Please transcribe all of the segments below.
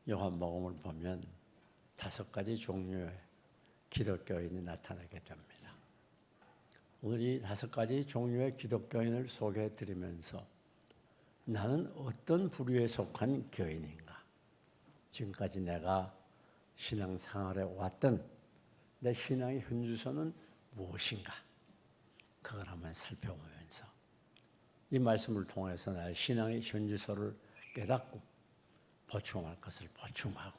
요한복음을 보면 5가지 종류의 기독교인이 나타나게 됩니다. 오늘 이 5가지 종류의 기독교인을 소개해 드리면서 나는 어떤 부류에 속한 교인인가? 지금까지 내가 신앙생활에 왔던 내 신앙의 현주소는 무엇인가? 그걸 한번 살펴보면서 이 말씀을 통해서 나의 신앙의 현주소를 깨닫고 보충할 것을 보충하고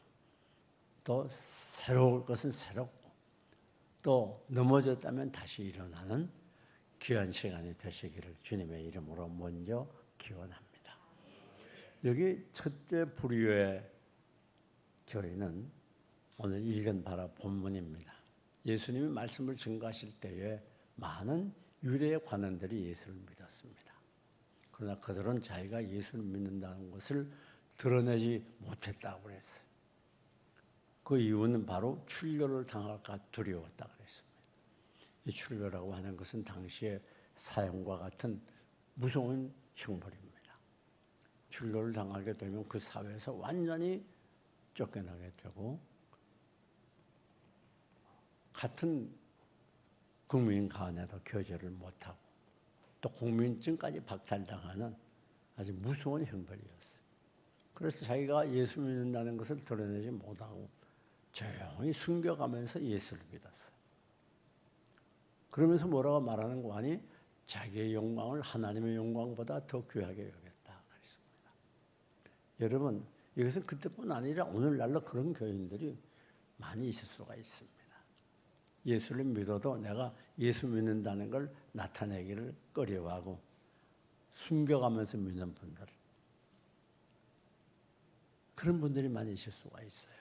또 새로울 것은 새롭고 또 넘어졌다면 다시 일어나는 귀한 시간이 되시기를 주님의 이름으로 먼저 기원합니다. 여기 첫째 부류의 교인은 오늘 읽은 바로 본문입니다. 예수님이 말씀을 증거하실 때에 많은 유대의 관원들이 예수를 믿었습니다. 그러나 그들은 자기가 예수를 믿는다는 것을 드러내지 못했다고 그랬어요. 그 이유는 바로 출교를 당할까 두려웠다 그랬습니다. 이 출교라고 하는 것은 당시에 사형과 같은 무서운 형벌입니다. 출교를 당하게 되면 그 사회에서 완전히 쫓겨나게 되고 같은 국민 간에도 교제를 못하고 또 국민증까지 박탈당하는 아주 무서운 형벌이었어요. 그래서 자기가 예수 믿는다는 것을 드러내지 못하고 조용히 숨겨가면서 예수를 믿었어요. 그러면서 뭐라고 말하는 거 아니? 자기의 영광을 하나님의 영광보다 더 귀하게 여겼다 그랬습니다. 여러분, 이것은 그때뿐 아니라 오늘날로 그런 교인들이 많이 있을 수가 있습니다. 예수를 믿어도 내가 예수 믿는다는 걸 나타내기를 꺼려하고 숨겨가면서 믿는 분들, 그런 분들이 많이 있을 수가 있어요.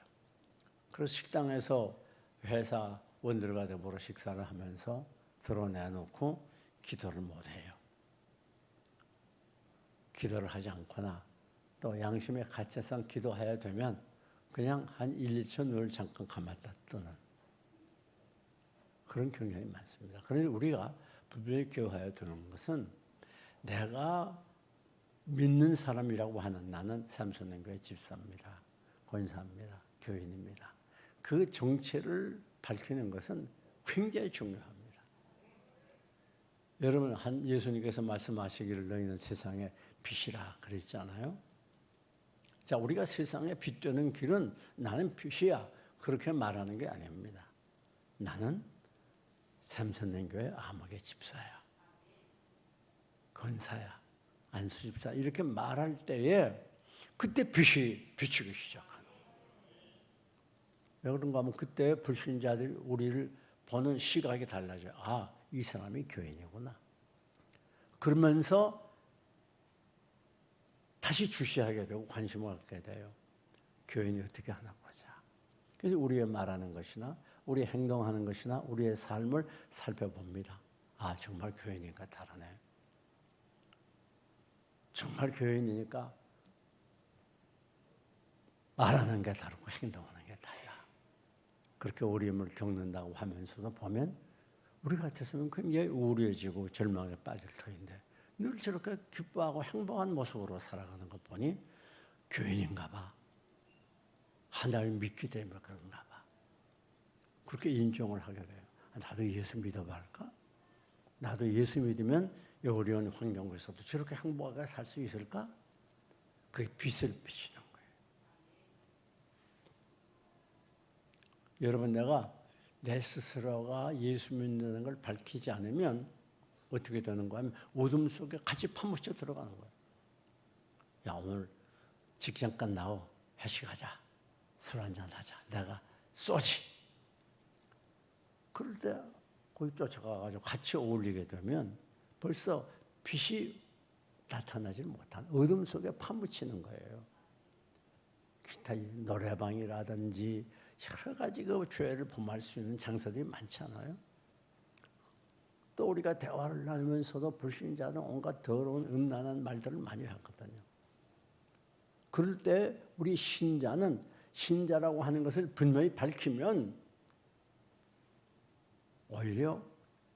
그래서 식당에서 회사원들과 더불어 식사를 하면서 드러내놓고 기도를 못해요. 기도를 하지 않거나 또 양심의 가치상 기도해야 되면 그냥 한 1, 2초 눈을 잠깐 감았다 뜨는 그런 경향이 많습니다. 그러니 우리가 분명히 기억해야 되는 것은 내가 믿는 사람이라고 하는 나는 삼손연교회 집사입니다. 권사입니다. 교인입니다. 그 정체를 밝히는 것은 굉장히 중요합니다. 여러분, 예수님께서 말씀하시기를 너희는 세상의 빛이라 그랬잖아요. 자, 우리가 세상에 빛되는 길은 나는 빛이야 그렇게 말하는 게 아닙니다. 나는 삼손연교회 아목의 집사야. 권사야. 안수집사 이렇게 말할 때에 그때 빛이 비추기 시작하는 거예요. 왜 그런가 하면 그때 불신자들이 우리를 보는 시각이 달라져요. 아, 이 사람이 교인이구나. 그러면서 다시 주시하게 되고 관심을 갖게 돼요. 교인이 어떻게 하나 보자. 그래서 우리의 말하는 것이나 우리의 행동하는 것이나 우리의 삶을 살펴봅니다. 아, 정말 교인이니까 다르네. 정말 교인이니까 말하는 게 다르고 행동하는 게 달라. 그렇게 어려움을 겪는다고 하면서도 보면 우리 같았으면 굉장히 우울해지고 절망에 빠질 터인데 늘 저렇게 기뻐하고 행복한 모습으로 살아가는 것 보니 교인인가 봐. 하나님을 믿기 때문에 그런가 봐. 그렇게 인정을 하게 돼요. 나도 예수 믿어볼까? 나도 예수 믿으면 이 어려운 환경에서도 저렇게 행복하게 살 수 있을까? 그게 빛을 비치는 거예요. 여러분, 내가 내 스스로가 예수 믿는 걸 밝히지 않으면 어떻게 되는가 하면 어둠 속에 같이 파묻혀 들어가는 거예요. 야, 오늘 직장 끝나고 회식하자. 술 한잔 하자. 내가 쏘지. 그럴 때 거기 쫓아가가지고 같이 어울리게 되면 벌써 빛이 나타나지 못한 어둠 속에 파묻히는 거예요. 기타 노래방이라든지 여러 가지 그 죄를 범할 수 있는 장소들이 많잖아요. 또 우리가 대화를 나누면서도 불신자는 온갖 더러운 음란한 말들을 많이 하거든요. 그럴 때 우리 신자는 신자라고 하는 것을 분명히 밝히면 오히려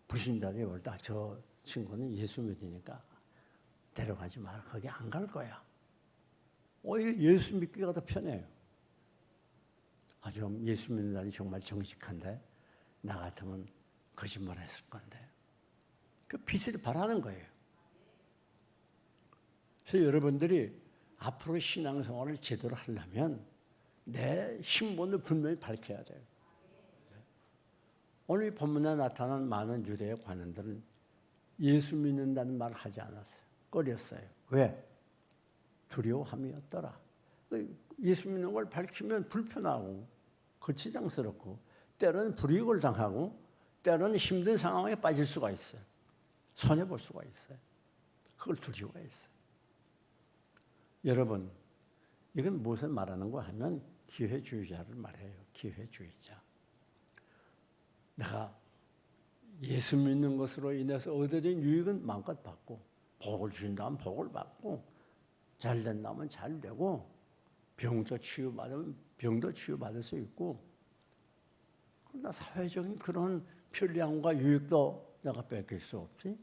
불신자들이 올 때 저 친구는 예수 믿으니까 데려가지 마라. 거기 안 갈 거야. 오히려 예수 믿기가 더 편해요. 좀 예수 믿는 자들이 정말 정직한데 나 같으면 거짓말했을 건데 그 빛을 바라는 거예요. 그래서 여러분들이 앞으로 신앙생활을 제대로 하려면 내 신분을 분명히 밝혀야 돼요. 오늘 본문에 나타난 많은 유대의 관원들은 예수 믿는다는 말을 하지 않았어요. 꺼렸어요. 왜? 두려움이었더라. 예수 믿는 걸 밝히면 불편하고 거치장스럽고 때로는 불이익을 당하고 때로는 힘든 상황에 빠질 수가 있어요. 손해볼 수가 있어요. 그걸 두려워가 있어요. 여러분, 이건 무엇을 말하는가 하면 기회주의자를 말해요. 기회주의자. 내가 예수 믿는 것으로 인해서 얻어진 유익은 마음껏 받고 복을 주신다면 복을 받고 잘 된다면 잘 되고 병도 치유받으면 병도 치유받을 수 있고 그러나 사회적인 그런 편리함과 유익도 내가 뺏길 수 없지.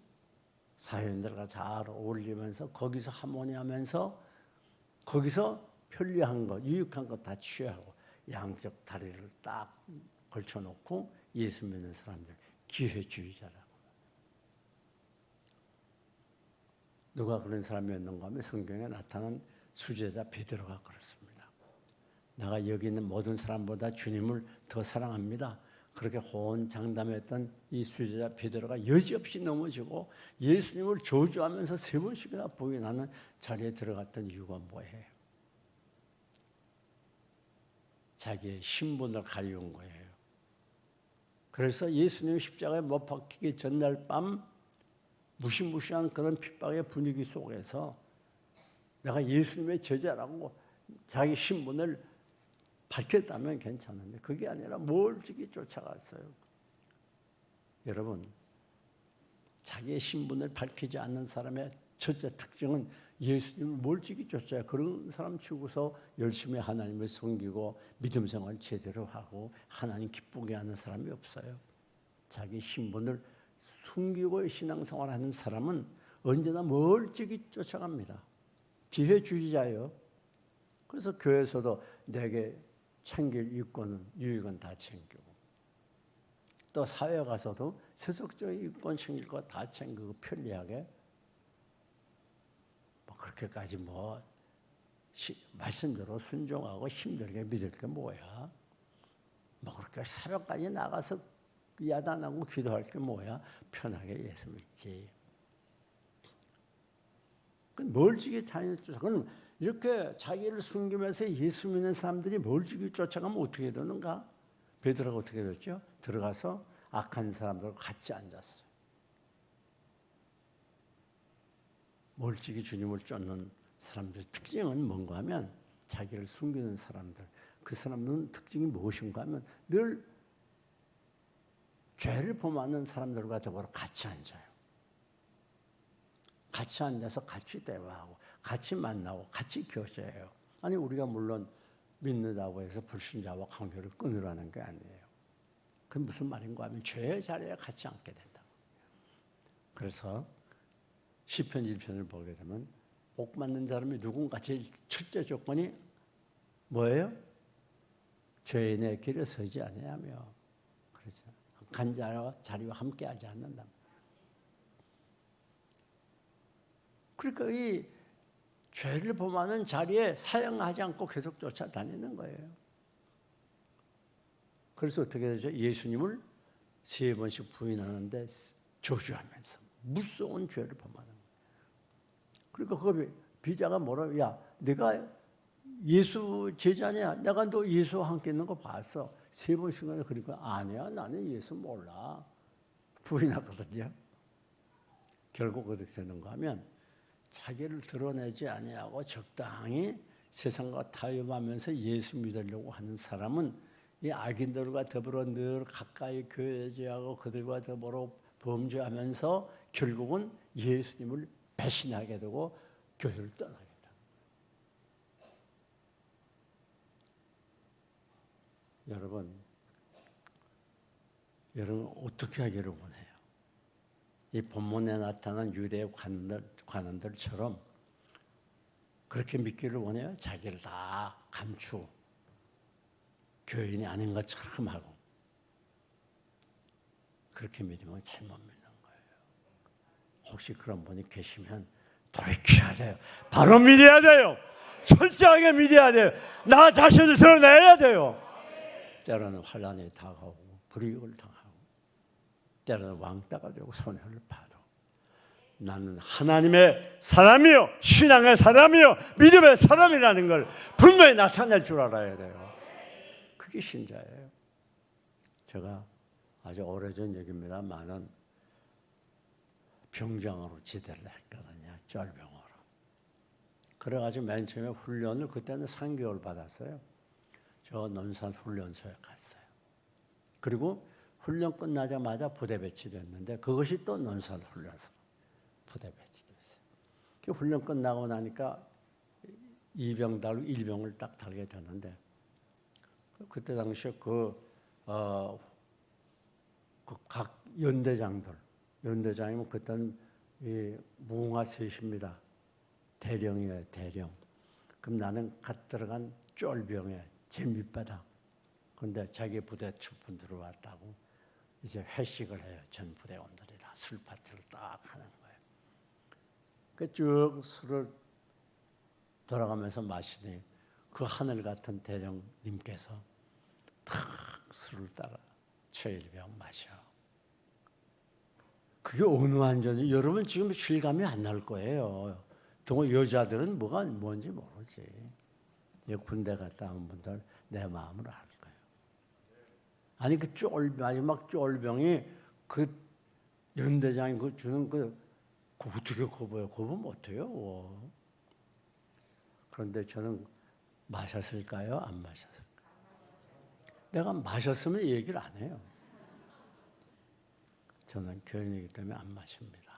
사회인들과 잘 어울리면서 거기서 하모니하면서 거기서 편리한 것, 유익한 것 다 취하고 양쪽 다리를 딱 걸쳐놓고 예수 믿는 사람들 기회주의자라고. 누가 그런 사람이었는가 하면 성경에 나타난 수제자 베드로가 그렇습니다. 내가 여기 있는 모든 사람보다 주님을 더 사랑합니다. 그렇게 호언장담했던 이 수제자 베드로가 여지없이 넘어지고 예수님을 저주하면서 3번씩이나 부인하는 자리에 들어갔던 이유가 뭐예요? 자기의 신분을 가리운 거예요. 그래서 예수님 십자가에 못 박히기 전날 밤 무시무시한 그런 핍박의 분위기 속에서 내가 예수님의 제자라고 자기 신분을 밝혔다면 괜찮은데 그게 아니라 멀찍이 쫓아갔어요. 여러분, 자기의 신분을 밝히지 않는 사람의 첫째 특징은 예수님을 멀찍이 쫓아요. 그런 사람 치고서 열심히 하나님을 섬기고 믿음 생활을 제대로 하고 하나님 기쁘게 하는 사람이 없어요. 자기 신분을 숨기고 신앙생활하는 사람은 언제나 멀찍이 쫓아갑니다. 기회주의자예요. 그래서 교회에서도 내게 챙길 이권은 유익은 다 챙기고 또 사회 가서도 세속적인 이권 챙길 거 다 챙기고 편리하게 뭐 그렇게까지 말씀대로 순종하고 힘들게 믿을 게 뭐야? 뭐 그렇게 새벽까지 나가서 야단하고 기도할 게 뭐야? 편하게 예수 믿지. 멀찍이 자연을 쫓아. 그럼 이렇게 자기를 숨기면서 예수 믿는 사람들이 멀찍이 쫓아가면 어떻게 되는가? 베드로가 어떻게 됐죠? 들어가서 악한 사람들과 같이 앉았어요. 멀찍이 주님을 쫓는 사람들의 특징은 뭔가 하면 자기를 숨기는 사람들. 그 사람들은 특징이 무엇인가 하면 늘 죄를 범하는 사람들과 더불어 같이 앉아요. 같이 앉아서 같이 대화하고 같이 만나고 같이 교제해요. 아니 우리가 물론 믿는다고 해서 불신자와 관계를 끊으라는 게 아니에요. 그게 무슨 말인가 하면 죄의 자리에 같이 앉게 된다. 그래서 시편 1편을 보게 되면 복 받는 사람이 누군가 제일 첫째 조건이 뭐예요? 죄인의 길에 서지 아니하며 그렇죠. 간 자리와 함께하지 않는다. 그러니까 이 죄를 범하는 자리에 사용하지 않고 계속 쫓아다니는 거예요. 그래서 어떻게 되죠? 예수님을 3번씩 부인하는데 저주하면서 무서운 죄를 범하는 거예요. 그러니까 그 비자가 뭐라고? 야, 내가 예수 제자냐? 내가 너 예수와 함께 있는 거 봤어. 3번씩이나 그러니까 아니야, 나는 예수 몰라. 부인하거든요. 결국 어떻게 되는가 하면 자기를 드러내지 아니하고 적당히 세상과 타협하면서 예수 믿으려고 하는 사람은 이 악인들과 더불어 늘 가까이 교제하고 그들과 더불어 범죄하면서 결국은 예수님을 배신하게 되고 교회를 떠나게 됩니다. 여러분 어떻게 하기를 원해요? 이 본문에 나타난 유대의 관원들처럼 그렇게 믿기를 원해요? 자기를 다 감추고 교인이 아닌 것처럼 하고 그렇게 믿으면 잘못 믿는 거예요. 혹시 그런 분이 계시면 돌이켜야 돼요. 바로 믿어야 돼요. 철저하게 믿어야 돼요. 나 자신을 드러내야 돼요. 때로는 환난이 다가오고 불이익을 당하고 때로는 왕따가 되고 손해를 봐도 나는 하나님의 사람이요 신앙의 사람이요 믿음의 사람이라는 걸 분명히 나타낼 줄 알아야 돼요. 그게 신자예요. 제가 아주 오래전 얘기입니다만은 병장으로 지대를 했거든요. 쫄병으로. 그래가지고 맨 처음에 훈련을 그때는 3개월 받았어요. 저 논산 훈련소에 갔어요. 그리고 훈련 끝나자마자 부대 배치됐는데 그것이 또 논산 훈련소 부대 배치됐어요. 그 훈련 끝나고 나니까 2병 달고 1병을 딱 달게 되는데 그때 당시에 각 연대장이면 그때는 무궁화 셋입니다. 대령이에요, 대령. 그럼 나는 갓 들어간 쫄병에 제일 밑바닥. 근데 자기 부대 추분 들어왔다고 이제 회식을 해요. 전 부대원들이 다 술 파티를 딱 하는 거예요. 그 쭉 술을 돌아가면서 마시니 그 하늘 같은 대령님께서 탁 술을 따라 최일병 마셔. 그게 어느 한전이 여러분 지금 실감이 안 날 거예요. 동호 여자들은 뭔지 모르지. 군대 갔다 온 분들 내 마음을 알 거예요. 아니 마지막 쫄병이 그 연대장이 주는 그 어떻게 거부해요? 거부 못해요. 그런데 저는 마셨을까요? 안 마셨을까요? 내가 마셨으면 얘기를 안 해요. 저는 교인이기 때문에 안 마십니다.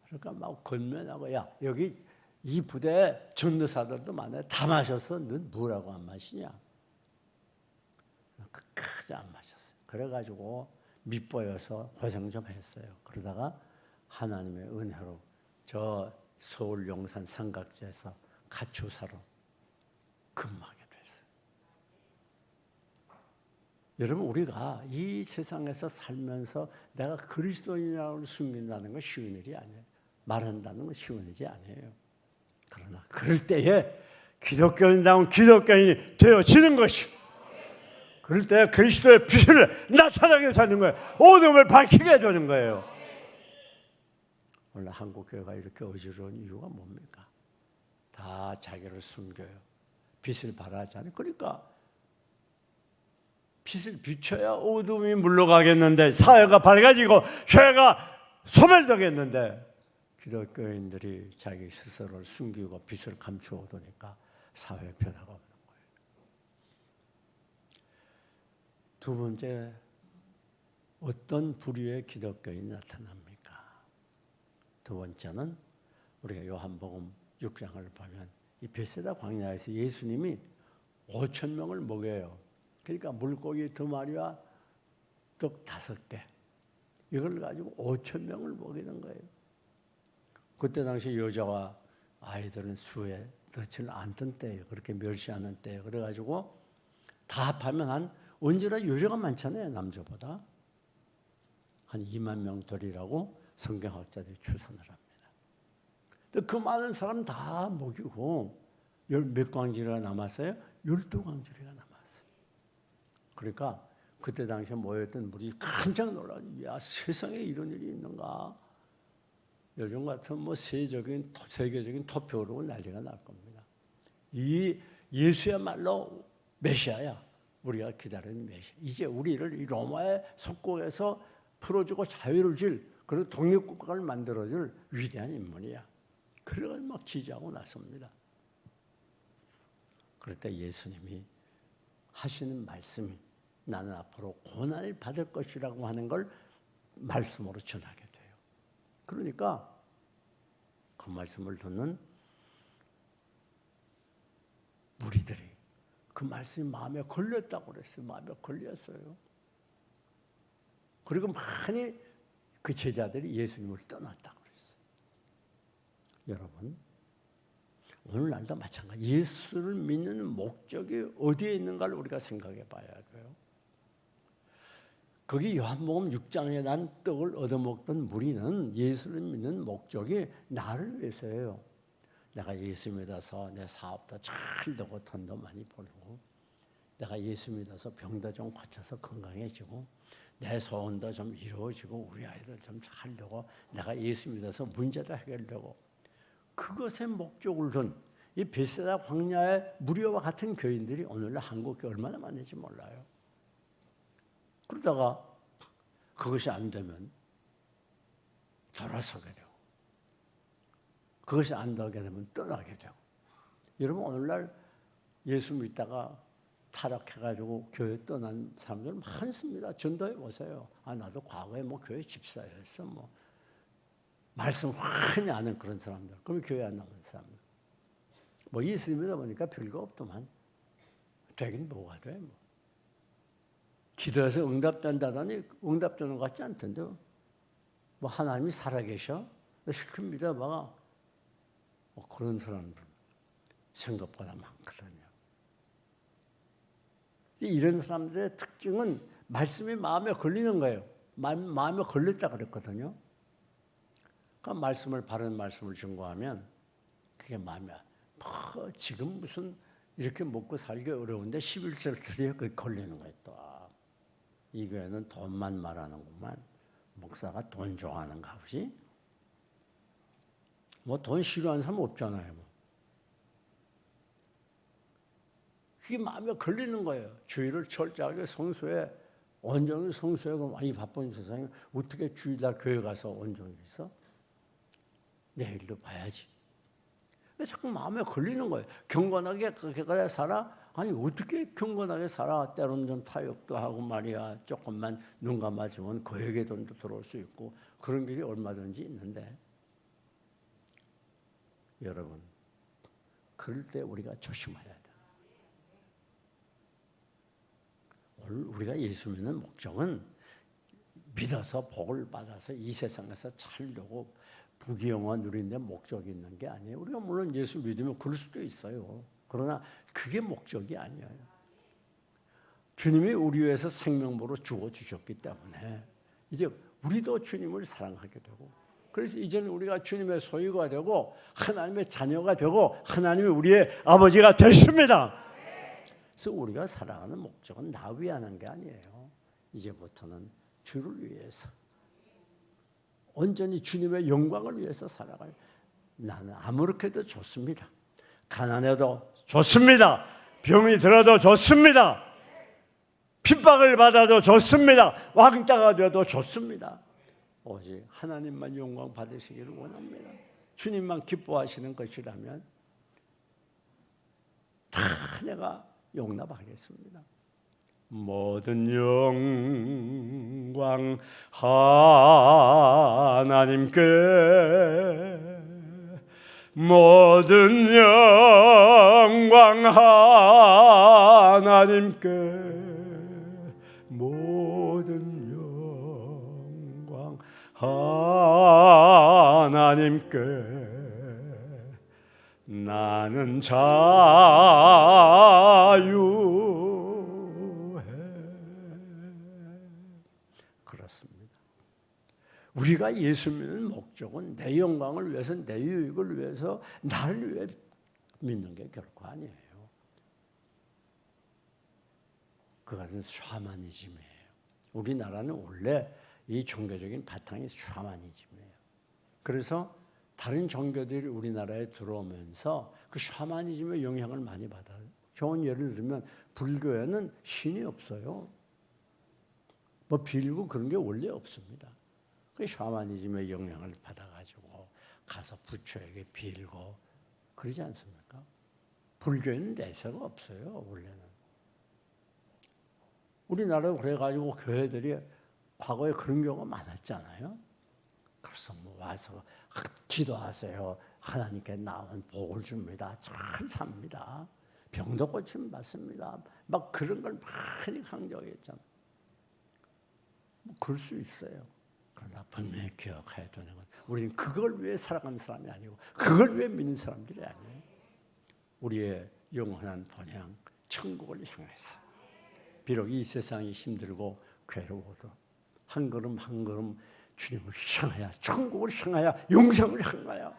그러니까 막 건면하고 야 여기 이 부대 전도사들도 많아요. 다 마셔서 넌 뭐라고 안 마시냐? 끝까지 안 마셨어요. 그래가지고 밑보여서 고생 좀 했어요. 그러다가 하나님의 은혜로 저 서울 용산 삼각지에서 가추사로 근무하게 됐어요. 여러분 우리가 이 세상에서 살면서 내가 그리스도인이라고 숨긴다는 건 쉬운 일이 아니에요. 말한다는 건 쉬운 일이 아니에요. 그러나 그럴 때에 기독교인다운 기독교인이 되어지는 것이 그럴 때 그리스도의 빛을 나타나게 되는 거예요. 어둠을 밝히게 되는 거예요. 오늘 한국 교회가 이렇게 어지러운 이유가 뭡니까? 다 자기를 숨겨요. 빛을 발하지 않아요. 그러니까 빛을 비춰야 어둠이 물러가겠는데 사회가 밝아지고 죄가 소멸되겠는데 기독교인들이 자기 스스로를 숨기고 빛을 감추어 두니까 사회 변화가 없는 거예요. 두 번째, 어떤 부류의 기독교인이 나타납니까? 두 번째는 우리가 요한복음 6장을 보면 이 베세다 광야에서 예수님이 5천 명을 먹여요. 그러니까 물고기 2마리와 떡 5개 이걸 가지고 5천 명을 먹이는 거예요. 그때 당시 여자와 아이들은 수에 넣지를 않던 때예요. 그렇게 멸시하는 때예요. 그래가지고 다 합하면 언제나 여자가 많잖아요. 남자보다. 한 2만 명 되리라고 성경학자들이 추산을 합니다. 그 많은 사람 다 먹이고 몇 광주리가 남았어요? 12광주리가 남았어요. 그러니까 그때 당시에 모였던 물이 깜짝 놀라서 야 세상에 이런 일이 있는가. 요즘 같은 세계적인 투표로 난리가 날 겁니다. 이 예수야말로 메시아야. 우리가 기다리는 메시아. 이제 우리를 이 로마의 속국에서 풀어주고 자유를 줄 그리고 독립국가를 만들어줄 위대한 인물이야. 그걸 막 지지하고 나섭니다. 그럴 때 예수님이 하시는 말씀이 나는 앞으로 고난을 받을 것이라고 하는 걸 말씀으로 전하게 돼요. 그러니까 그 말씀을 듣는 무리들이 그 말씀이 마음에 걸렸다고 그랬어요. 마음에 걸렸어요. 그리고 많이 그 제자들이 예수님을 떠났다고 그랬어요. 여러분, 오늘날도 마찬가지. 예수를 믿는 목적이 어디에 있는가를 우리가 생각해 봐야 돼요. 거기 요한복음 6장에 난 떡을 얻어먹던 무리는 예수를 믿는 목적이 나를 위해서예요. 내가 예수 믿어서 내 사업도 잘 되고 돈도 많이 벌고, 내가 예수 믿어서 병도 좀 고쳐서 건강해지고, 내 소원도 좀 이루어지고, 우리 아이들 좀 잘 되고, 내가 예수 믿어서 문제도 해결되고, 그것에 목적을 둔 이 베세다 광야의 무리와 같은 교인들이 오늘날 한국에 얼마나 많은지 몰라요. 그러다가 그것이 안 되면 돌아서게 되고, 그것이 안 되게 되면 떠나게 되고. 여러분, 오늘날 예수 믿다가 타락해가지고 교회 떠난 사람들 많습니다. 전도해 보세요. 나도 과거에 교회 집사였어. 말씀 환히 아는 그런 사람들. 그럼 교회 안 나오는 사람들. 예수 믿다 보니까 별거 없더만. 되긴 뭐가 돼. 기도해서 응답된다더니 응답되는 것 같지 않던데. 하나님이 살아계셔? 실컷 믿어봐. 그런 사람들 생각보다 많거든요. 이런 사람들의 특징은 말씀이 마음에 걸리는 거예요. 마음에 걸렸다 그랬거든요. 그러니까 바른 말씀을 증거하면 그게 마음에 지금 무슨 이렇게 먹고 살기 어려운데 11절 드디어 그게 걸리는 거예요. 또 이 교회는 돈만 말하는구만. 목사가 돈 좋아하는가 보지? 돈 싫어하는 사람 없잖아요. 그게 마음에 걸리는 거예요. 주일을 철저하게 성수해, 온전히 성수하고 많이 바쁜 세상에 어떻게 주일날 교회 가서 온전히 있어? 내일도 봐야지. 자꾸 마음에 걸리는 거예요. 경건하게 그렇게 살아? 아니 어떻게 경건하게 살아? 때로는 좀 타협도 하고 말이야. 조금만 눈 감아주면 거액의 돈도 들어올 수 있고 그런 길이 얼마든지 있는데, 여러분, 그럴 때 우리가 조심해야 돼요. 오늘 우리가 예수 믿는 목적은 믿어서 복을 받아서 이 세상에서 잘 되고 부귀영화 누리는 데 목적이 있는 게 아니에요. 우리가 물론 예수 믿으면 그럴 수도 있어요. 그러나 그게 목적이 아니에요. 주님이 우리 위해서 생명으로 죽어주셨기 때문에 이제 우리도 주님을 사랑하게 되고, 그래서 이제는 우리가 주님의 소유가 되고 하나님의 자녀가 되고 하나님이 우리의 아버지가 됐습니다. 그래서 우리가 살아가는 목적은 나 위하는 게 아니에요. 이제부터는 주를 위해서, 온전히 주님의 영광을 위해서 살아가요. 나는 아무렇게도 좋습니다. 가난해도 좋습니다. 병이 들어도 좋습니다. 핍박을 받아도 좋습니다. 왕따가 돼도 좋습니다. 오직 하나님만 영광 받으시기를 원합니다. 주님만 기뻐하시는 것이라면 다 내가 용납하겠습니다. 모든 영광 하나님께, 모든 영광 하나님께, 모든 영광 하나님께. 나는 자유해. 그렇습니다. 우리가 예수 믿는 목적은 내 영광을 위해서, 내 유익을 위해서, 나를 위해 믿는 게 결코 아니에요. 그것은 샤머니즘이에요. 우리나라는 원래 이 종교적인 바탕이 샤머니즘이에요. 그래서 다른 종교들이 우리나라에 들어오면서 그 샤머니즘의 영향을 많이 받아요. 좋은 예를 들면 불교에는 신이 없어요. 빌고 그런 게 원래 없습니다. 그 샤머니즘의 영향을 받아가지고 가서 부처에게 빌고 그러지 않습니까? 불교에는 내세가 없어요. 원래는. 우리나라에 그래가지고 교회들이 과거에 그런 경우가 많았잖아요. 그래서 와서 기도하세요. 하나님께 나온 복을 줍니다. 잘 삽니다. 병도 고침 받습니다. 막 그런 걸 많이 강조했잖아요. 그럴 수 있어요. 그러나 분명히 기억해야 되는 건 우리는 그걸 위해 살아가는 사람이 아니고 그걸 위해 믿는 사람들이 아니에요. 우리의 영원한 본향 천국을 향해서 비록 이 세상이 힘들고 괴로워도 한 걸음 한 걸음 주님을 향하여 천국을 향하여 영생을 향하여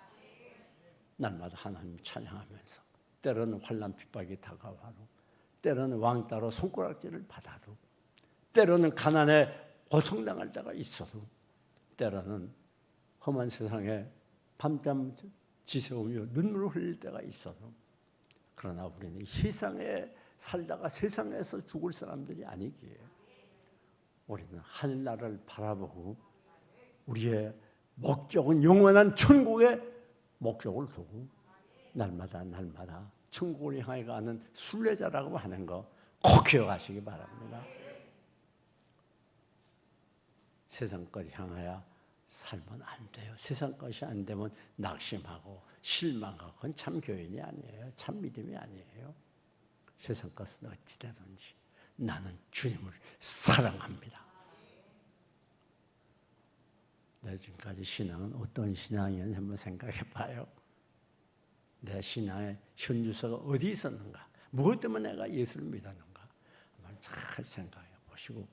날마다 하나님 찬양하면서 때로는 환난 핍박이 다가와도 때로는 왕따로 손가락질을 받아도 때로는 가난에 고통당할 때가 있어도 때로는 험한 세상에 밤잠 지새우며 눈물을 흘릴 때가 있어도 그러나 우리는 이 세상에 살다가 세상에서 죽을 사람들이 아니기에 우리는 하늘나라를 바라보고 우리의 목적은 영원한 천국의 목적을 두고 날마다 천국을 향해 가는 순례자라고 하는 거 꼭 기억하시기 바랍니다. 세상 것 향하여 살면 안 돼요. 세상 것이 안 되면 낙심하고 실망하고 그건 참 교인이 아니에요. 참 믿음이 아니에요. 세상 것은 어찌되든지 나는 주님을 사랑합니다. 내 지금까지 신앙은 어떤 신앙이었는지 한번 생각해 봐요. 내 신앙의 현주소가 어디 있었는가? 무엇 때문에 내가 예수를 믿었는가? 한번 잘 생각해 보시고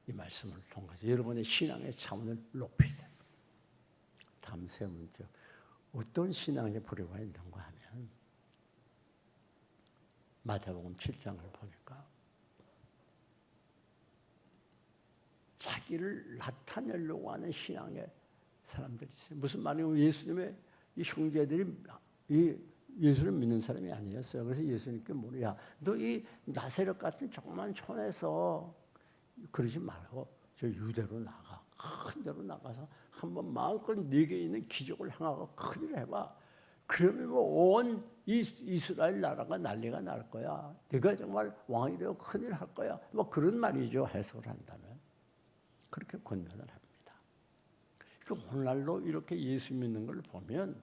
이 말씀을 통해서 여러분의 신앙의 차원을 높이세요. 다음 세 번째, 어떤 신앙의 부류가 있는가 하면 마태복음 7장을 보니까 자기를 나타내려고 하는 신앙의 사람들이 있어요. 무슨 말이냐면 예수님의 이 형제들이 이 예수를 믿는 사람이 아니었어요. 그래서 예수님께 물어야 너 이 나사렛 같은 조그만 촌에서 그러지 말고 저 유대로 나가. 큰 데로 나가서 한번 마음껏 네게 있는 기적을 행하고 큰일 해봐. 그러면 온 이스라엘 나라가 난리가 날 거야. 네가 정말 왕이 되어 큰일 할 거야. 뭐 그런 말이죠. 해석을 한다면. 그렇게 권면을 합니다. 오늘날도 이렇게 예수 믿는 걸 보면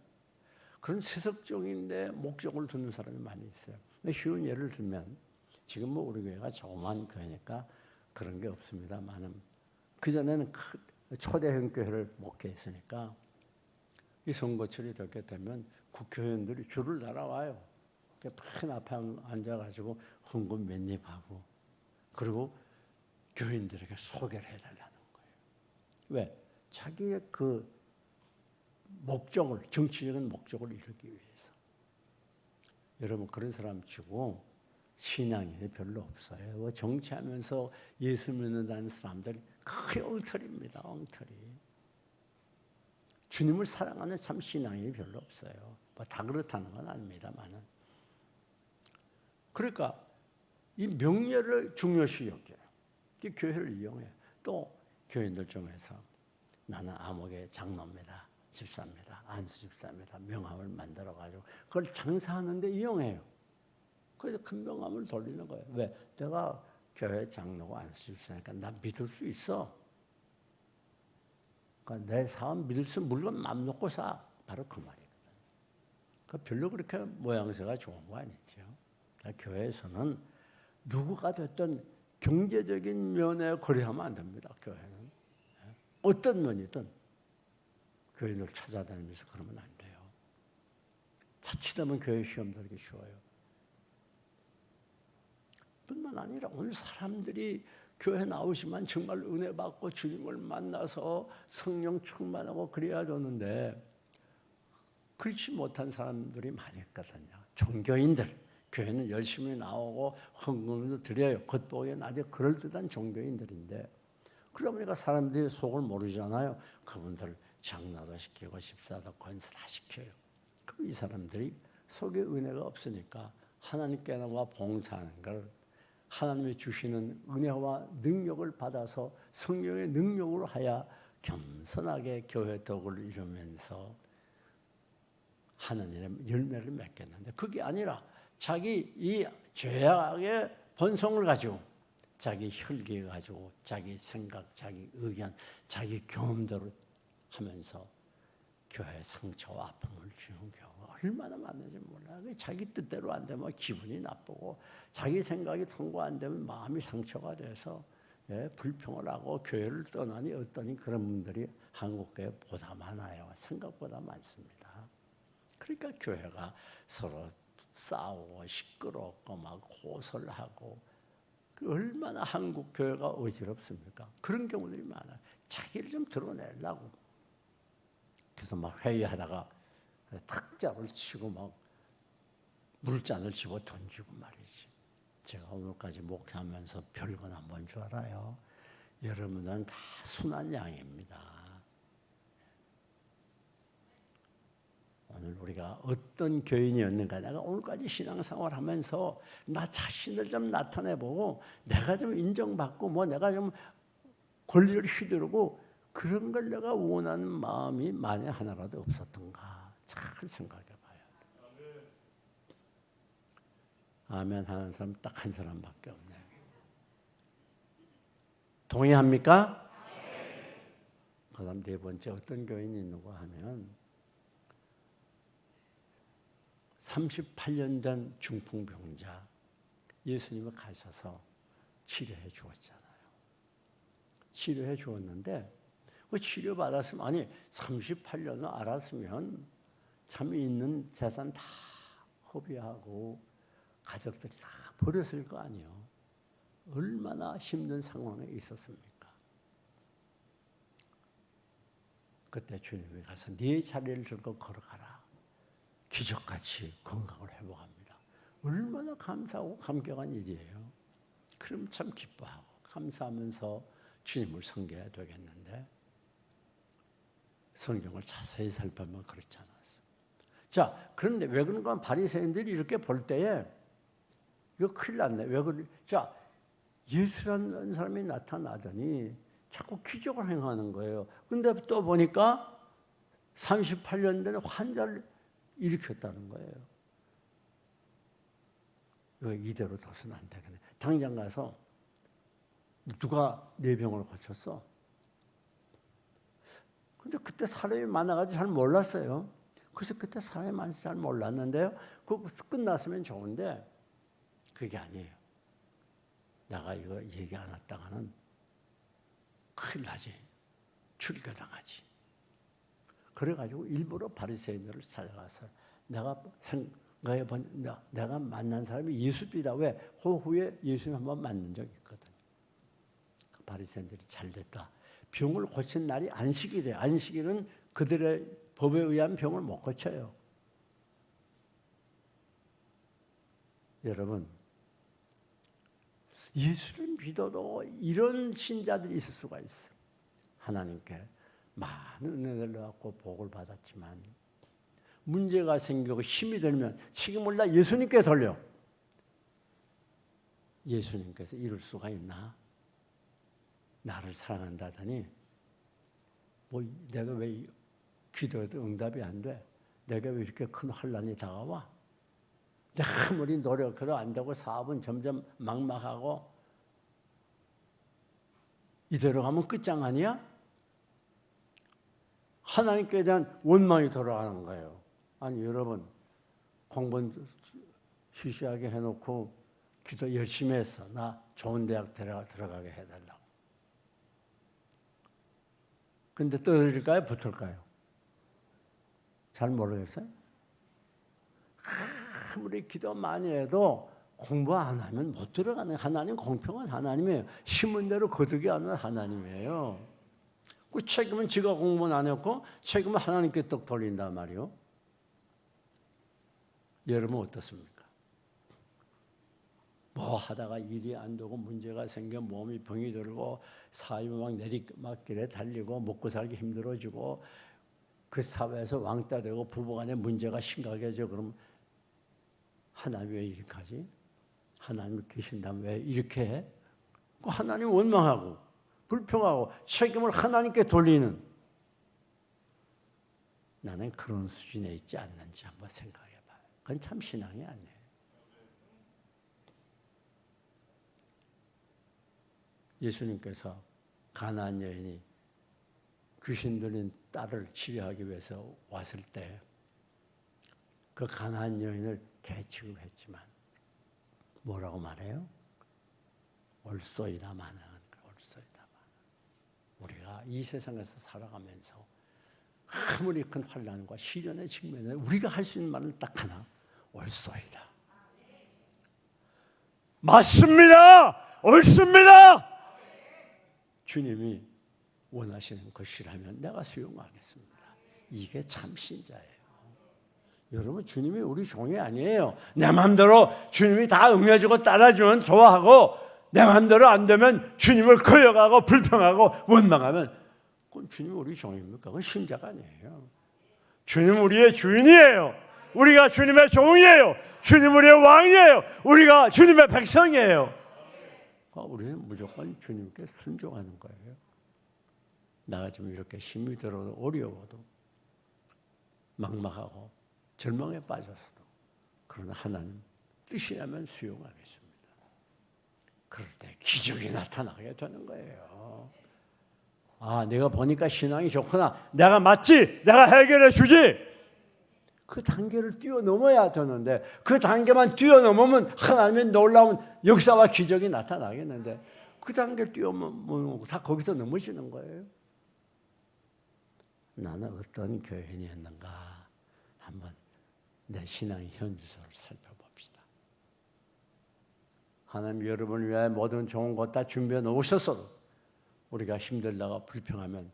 그런 세속적인 데 목적을 두는 사람이 많이 있어요. 쉬운 예를 들면 지금 뭐 우리 교회가 조그만 교회니까 그런 게 없습니다만은 그전에는 초대형 교회를 목회했으니까 이 선거철이 이렇게 되면 국회의원들이 줄을 달아와요. 큰 앞에 앉아가지고 헌금 맨입하고 그리고 교인들에게 소개를 해달라는 거예요. 왜? 자기의 그 목적을, 정치적인 목적을 이루기 위해서. 여러분 그런 사람 치고 신앙이 별로 없어요. 정치하면서 예수 믿는다는 사람들 크게 엉터리입니다. 엉터리. 주님을 사랑하는 참 신앙이 별로 없어요. 뭐 다 그렇다는 건 아닙니다만은. 그러니까 이 명예를 중요시 여겨요. 이 교회를 이용해요. 또 교인들 중에서 나는 암흑의 장로입니다. 집사입니다. 안수 집사입니다. 명함을 만들어가지고 그걸 장사하는데 이용해요. 그래서 큰 명함을 돌리는 거예요. 왜? 내가 교회 장로고 안수 집사니까 나 믿을 수 있어. 그러니까 내 사업 믿을 수 물론 맘 놓고 사. 바로 그 말이거든요. 그러니까 별로 그렇게 모양새가 좋은 거 아니죠. 그러니까 교회에서는 누구가 됐든 경제적인 면에 거래하면 안 됩니다. 교회는. 어떤 면이든 교인을 찾아다니면서 그러면 안 돼요. 자칫하면 교회 시험 들기 쉬워요. 뿐만 아니라 오늘 사람들이 교회 나오시면 정말 은혜 받고 주님을 만나서 성령 충만하고 그래야 되는데 그렇지 못한 사람들이 많이 있거든요. 종교인들, 교회는 열심히 나오고 헌금도 드려요. 겉보기에 아주 그럴듯한 종교인들인데 그러다 보니까 사람들이 속을 모르잖아요. 그분들 장로도 시키고 집사도 권사 다 시켜요. 그럼 이 사람들이 속에 은혜가 없으니까 하나님께와 봉사하는 걸 하나님이 주시는 은혜와 능력을 받아서 성령의 능력으로 하여 겸손하게 교회 덕을 이루면서 하나님의 열매를 맺겠는데 그게 아니라 자기 이 죄악의 본성을 가지고 자기 혈기 가지고 자기 생각, 자기 의견, 자기 경험대로 하면서 교회에 상처와 아픔을 주는 경우가 얼마나 많은지 몰라요. 자기 뜻대로 안 되면 기분이 나쁘고 자기 생각이 통과 안 되면 마음이 상처가 돼서 불평을 하고 교회를 떠나니 어떠니 그런 분들이 한국교회에 보다 많아요. 생각보다 많습니다. 그러니까 교회가 서로 싸우고 시끄럽고 막 호설하고 얼마나 한국 교회가 어지럽습니까? 그런 경우들이 많아요. 자기를 좀 드러내려고. 그래서 막 회의하다가 탁자를 치고 막 물잔을 집어 던지고 말이지. 제가 오늘까지 목회하면서 별거나 뭔 줄 알아요? 여러분은 다 순한 양입니다. 오늘 우리가 어떤 교인이었는가, 내가 오늘까지 신앙생활 하면서 나 자신을 좀 나타내보고 내가 좀 인정받고 뭐 내가 좀 권리를 휘두르고 그런 걸 내가 원하는 마음이 만에 하나라도 없었던가 잘 생각해봐요. 아멘 하는 사람 딱 한 사람밖에 없네요. 동의합니까? 그 다음 네 번째 어떤 교인이 있는가 하면 38년 된 중풍병자 예수님을 가셔서 치료해 주었잖아요. 치료해 주었는데 그 치료받았으면 아니 38년을 알았으면 참 있는 재산 다 허비하고 가족들이 다 버렸을 거 아니에요. 얼마나 힘든 상황에 있었습니까? 그때 주님이 가서 네 자리를 들고 걸어가라. 기적같이 건강을 회복합니다. 얼마나 감사하고 감격한 일이에요. 그럼 참 기뻐하고 감사하면서 주님을 섬겨야 되겠는데 성경을 자세히 살펴보면 그렇지 않았어. 자, 그런데 왜 그런가? 바리새인들이 이렇게 볼 때에 이거 큰일 났네. 왜 그래? 자, 예수라는 사람이 나타나더니 자꾸 기적을 행하는 거예요. 근데 또 보니까 38년 된 환자를 일으켰다는 거예요. 이거 이대로 둬서는 안 되겠네. 당장 가서 누가 내 병을 고쳤어? 근데 그때 사람이 많아가지고 잘 몰랐어요. 그래서 그때 사람이 많아서 잘 몰랐는데요. 그거 끝났으면 좋은데 그게 아니에요. 내가 이거 얘기 안 했다가는 큰일 나지. 출교당하지. 그래가지고 일부러 바리새인들을 찾아가서 내가 생각해본 내가 만난 사람이 예수님이다. 왜? 그 후에 예수님 한번 만난 적이 있거든. 바리새인들이 잘 됐다. 병을 고친 날이 안식일이에요. 안식일은 그들의 법에 의한 병을 못 고쳐요. 여러분, 예수를 믿어도 이런 신자들이 있을 수가 있어요. 하나님께 많은 은혜를 받고 복을 받았지만 문제가 생기고 힘이 들면 책임을 다 예수님께 돌려. 예수님께서 이럴 수가 있나? 나를 사랑한다더니 뭐 내가 왜 기도해도 응답이 안 돼? 내가 왜 이렇게 큰 환난이 다가와? 내가 아무리 노력해도 안 되고 사업은 점점 막막하고 이대로 가면 끝장 아니야? 하나님께 대한 원망이 돌아가는 거예요. 아니 여러분 공부는 쉬쉬하게 해놓고 기도 열심히 해서 나 좋은 대학 들어가게 해달라고. 근데 떨어질까요? 붙을까요? 잘 모르겠어요. 아무리 기도 많이 해도 공부 안 하면 못 들어가는 하나님 공평한 하나님이에요. 심은 대로 거두게 하는 하나님이에요. 그 책임은 지가 공부는 안 했고 책임은 하나님께 떡 돌린단 말이에요. 여러분 어떻습니까? 뭐 하다가 일이 안 되고 문제가 생겨 몸이 병이 들고 사회 막 내리막길에 달리고 먹고 살기 힘들어지고 그 사회에서 왕따 되고 부부간에 문제가 심각해져. 그럼 하나님 왜 이렇게 하지? 하나님 계신다면 왜 이렇게 해? 하나님 원망하고 불평하고 책임을 하나님께 돌리는 나는 그런 수준에 있지 않는지 한번 생각해 봐요. 그건 참 신앙이 아니에요. 예수님께서 가나안 여인이 귀신 들린 딸을 치료하기 위해서 왔을 때 그 가나안 여인을 개취급했지만 뭐라고 말해요? 올소이다마는 올소이다마는 우리가 이 세상에서 살아가면서 아무리 큰 환난과 시련의 직면에 우리가 할 수 있는 말은 딱 하나 올소이다. 맞습니다. 옳습니다. 주님이 원하시는 것이라면 내가 수용하겠습니다. 이게 참 신자예요. 여러분, 주님이 우리 종이 아니에요. 내 마음대로 주님이 다 응해주고 따라주면 좋아하고, 내 마음대로 안 되면 주님을 거역하고 불평하고 원망하면 그건 주님이 우리 종입니까? 그건 신자가 아니에요. 주님 우리의 주인이에요. 우리가 주님의 종이에요. 주님 우리의 왕이에요. 우리가 주님의 백성이에요. 우리는 무조건 주님께 순종하는 거예요. 나가 지금 이렇게 힘이 들어도 어려워도 막막하고 절망에 빠졌어도 그러나 하나님 뜻이라면 수용하겠습니다. 그럴 때 기적이 나타나게 되는 거예요. 아, 내가 보니까 신앙이 좋구나. 내가 맞지? 내가 해결해 주지? 그 단계를 뛰어넘어야 되는데 그 단계만 뛰어넘으면 하나님의 놀라운 역사와 기적이 나타나겠는데 그 단계를 뛰어넘으면 다 거기서 넘어지는 거예요. 나는 어떤 교인이었는가 한번 내 신앙의 현주소를 살펴봅시다. 하나님 여러분을 위하여 모든 좋은 것 다 준비해 놓으셨어도 우리가 힘들다가 불평하면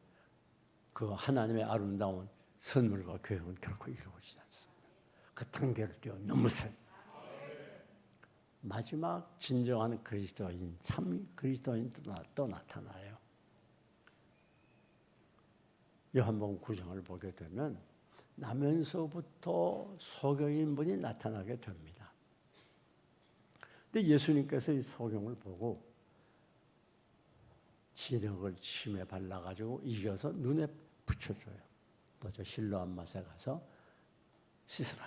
그 하나님의 아름다운 선물과 교육은 결코 이루어지지 않습니다. 그 단계를 뛰어넘으세요. 마지막 진정한 그리스도인, 참 그리스도인 또 나타나요. 요한복음 9장을 보게 되면 나면서부터 소경인분이 나타나게 됩니다. 근데 예수님께서 이 소경을 보고 진흙을 침에 발라가지고 이겨서 눈에 붙여줘요. 저 실로암 맛에 가서 씻으라.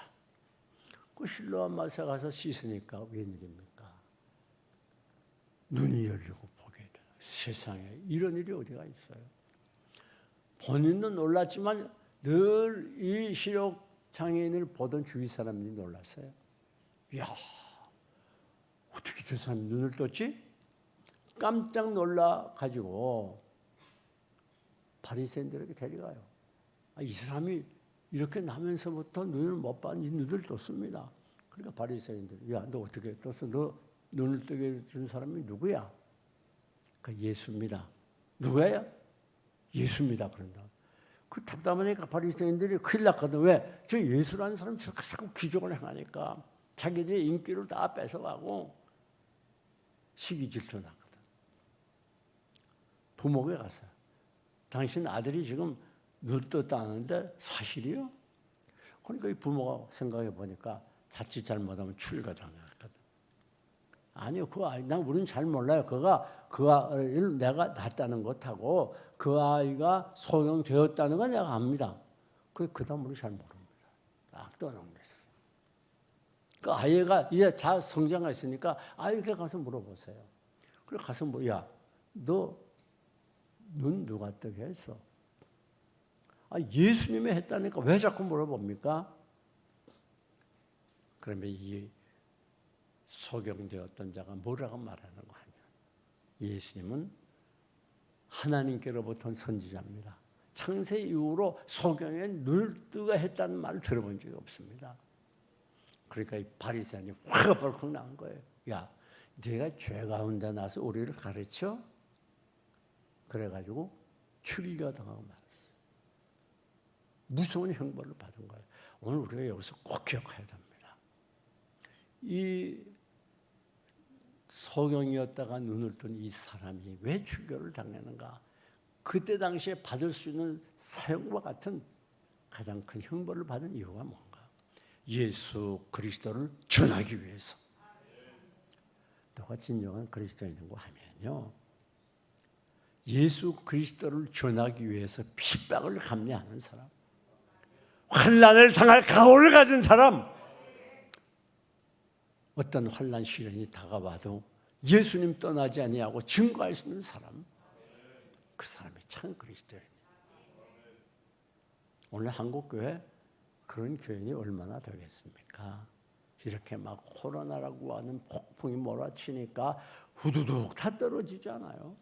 그 실로암 맛에 가서 씻으니까 웬일입니까? 눈이 열리고 보게 돼요. 세상에 이런 일이 어디가 있어요? 본인도 놀랐지만 늘 이 시력 장애인을 보던 주위 사람들이 놀랐어요. 이야, 어떻게 저 사람이 눈을 떴지? 깜짝 놀라가지고 바리새인들에게 데려가요. 이 사람이 이렇게 나면서부터 눈을 못 봤는지 눈을 떴습니다. 그러니까 바리새인들이 야, 너 어떻게 떴어? 너 눈을 뜨게 준 사람이 누구야? 그 예수입니다. 누구야? 예수입니다. 그런다. 그 답답하니까 바리새인들이 큰일 났거든. 왜? 저 예수라는 사람이 저렇게 자꾸 기적을 행하니까 자기들의 인기를 다 뺏어가고 시기 질투 났거든. 부모에게 가서 당신 아들이 지금 눈 떴다 하는데 사실이요? 그러니까 이 부모가 생각해 보니까 자칫 잘못하면 출가당했거든. 아니요, 그 아이, 우리는 잘 몰라요. 그 아이를 내가 낳았다는 것하고 그 아이가 소경되었다는 건 내가 압니다. 그 다음 우리 잘 모릅니다. 딱 떠넘겼어. 그 아이가 이제 자 성장했으니까 아이에게 가서 물어보세요. 그래 가서 야, 너 눈 누가 뜨게 했어? 예수님이 했다니까 왜 자꾸 물어봅니까? 그러면 이 소경되었던 자가 뭐라고 말하는 거 하면 예수님은 하나님께로부터 온 선지자입니다. 창세 이후로 소경에 눈을 뜨게 했다는 말을 들어본 적이 없습니다. 그러니까 이 바리새인이 화가 벌컥 난 거예요. 야, 네가 죄 가운데 나서 우리를 가르쳐? 그래가지고 출교당하고 말았어요. 무서운 형벌을 받은 거예요. 오늘 우리가 여기서 꼭 기억해야 됩니다. 이 소경이었다가 눈을 뜬 이 사람이 왜 출교를 당했는가? 그때 당시에 받을 수 있는 사형과 같은 가장 큰 형벌을 받은 이유가 뭔가? 예수 그리스도를 전하기 위해서. 너가 진정한 그리스도인이라고 하면요, 예수 그리스도를 전하기 위해서 핍박을 감내하는 사람, 환난을 당할 각오를 가진 사람, 어떤 환난 시련이 다가와도 예수님 떠나지 아니하고 증거할 수 있는 사람, 그 사람이 참 그리스도인이에요. 오늘 한국교회 그런 교인이 얼마나 되겠습니까? 이렇게 막 코로나라고 하는 폭풍이 몰아치니까 후두둑 다 떨어지잖아요.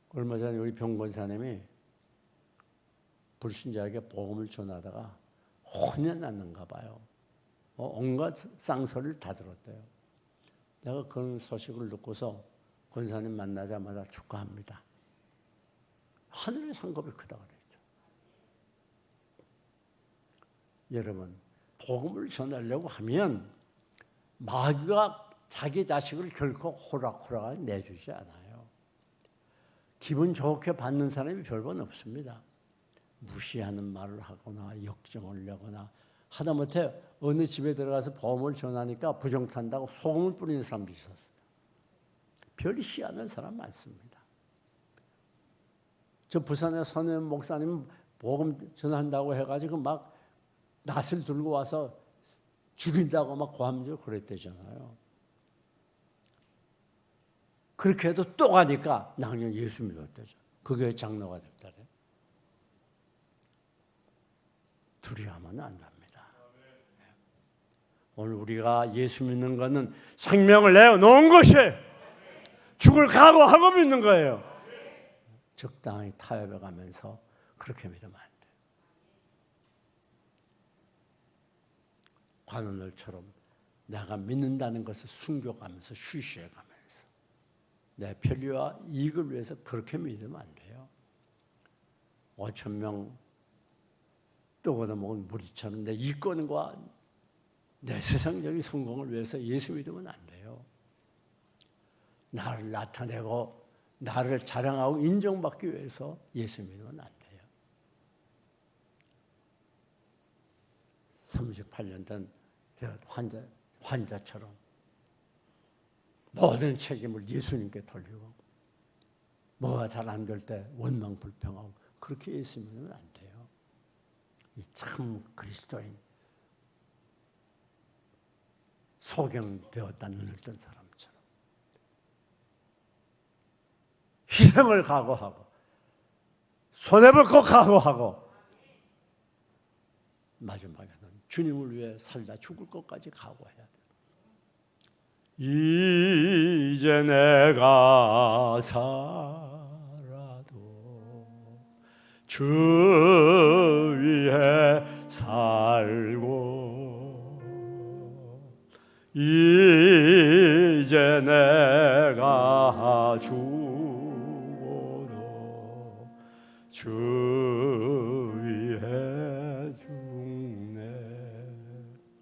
얼마 전에 우리 병권사님이 불신자에게 복음을 전하다가 혼이 났는가 봐요. 온갖 쌍소리를 다 들었대요. 내가 그런 소식을 듣고서 권사님 만나자마자 축하합니다. 하늘의 상급이 크다 그랬죠. 여러분, 복음을 전하려고 하면 마귀가 자기 자식을 결코 호락호락 내주지 않아요. 기분 좋게 받는 사람이 별반 없습니다. 무시하는 말을 하거나 역정을 내거나 하다못해 어느 집에 들어가서 복음을 전하니까 부정탄다고 소금을 뿌리는 사람도 있었어요. 별 희한한 사람 많습니다. 저 부산의 선임 목사님 복음 전한다고 해가지고 막 낫을 들고 와서 죽인다고 막 고함지고 그랬대잖아요. 그렇게 해도 또 가니까 나는 예수 믿었대죠. 그게 장로가 됐다래. 두려워하면 안 됩니다. 오늘 우리가 예수 믿는 것은 생명을 내어놓은 것이에요. 죽을 각오하고 믿는 거예요. 적당히 타협해 가면서 그렇게 믿으면 안 돼요. 관원들처럼 내가 믿는다는 것을 숨겨가면서 쉬쉬해가면서 내 편리와 이익을 위해서 그렇게 믿으면 안 돼요. 5,000명 떠거나 먹은 무리처럼 내 이권과 내 세상적인 성공을 위해서 예수 믿으면 안 돼요. 나를 나타내고 나를 자랑하고 인정받기 위해서 예수 믿으면 안 돼요. 38년 된 환자처럼 모든 책임을 예수님께 돌리고 뭐가 잘 안 될 때 원망 불평하고 그렇게 예수 믿으면 안 돼요. 이 참 그리스도인 소경되었다 눈을 뜬 사람처럼 희생을 각오하고 손해볼 것 각오하고 마지막에는 주님을 위해 살다 죽을 것까지 각오해야 돼요. 이제 내가 살아도 주 위에 살고 이제 내가 죽어도 주 위에 죽네.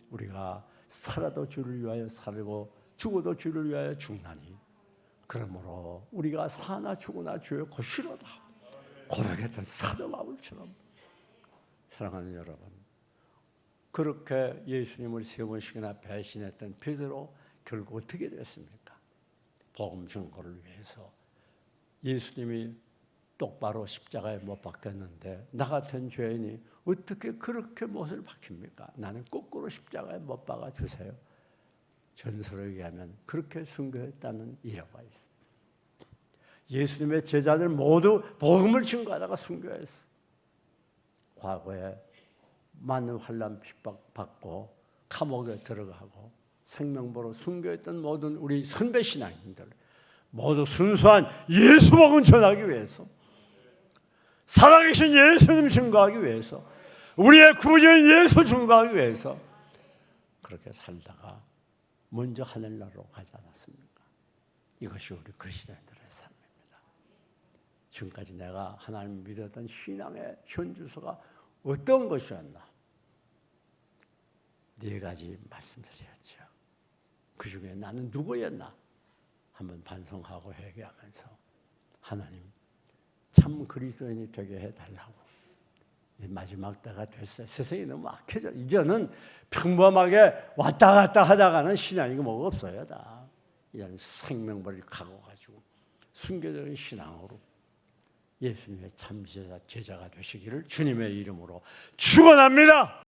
우리가 살아도 주를 위하여 살고 죽어도 주를 위하여 죽나니 그러므로 우리가 사나 죽으나 주의 곧이로다 고백했던 사도 바울처럼 사랑하는 여러분, 그렇게 예수님을 3번씩이나 배신했던 베드로 결국 어떻게 됐습니까? 복음 증거를 위해서 예수님이 똑바로 십자가에 못 박혔는데 나 같은 죄인이 어떻게 그렇게 못을 박힙니까? 나는 거꾸로 십자가에 못 박아 주세요. 전설에 의하면 그렇게 순교했다는 일화가 있습니다. 예수님의 제자들 모두 복음을 증거하다가 순교했어. 과거에 많은 환난 핍박받고 감옥에 들어가고 생명보로 순교했던 모든 우리 선배 신앙인들 모두 순수한 예수 복음 전하기 위해서 살아계신 예수님 증거하기 위해서 우리의 구주인 예수 증거하기 위해서 그렇게 살다가 먼저 하늘나라로 가지 않았습니까? 이것이 우리 그리스도인들의 삶입니다. 지금까지 내가 하나님을 믿었던 신앙의 현주소가 어떤 것이었나? 4가지 말씀드렸죠. 그 중에 나는 누구였나? 한번 반성하고 회개하면서 하나님 참 그리스도인이 되게 해달라고. 마지막 때가 됐어요. 세상이 너무 악해져. 이제는 평범하게 왔다 갔다 하다가는 신앙이고 뭐가 없어요. 다. 이제는 생명벌을 가고 순교적인 신앙으로 예수님의 참 제자가 되시기를 주님의 이름으로 축원합니다.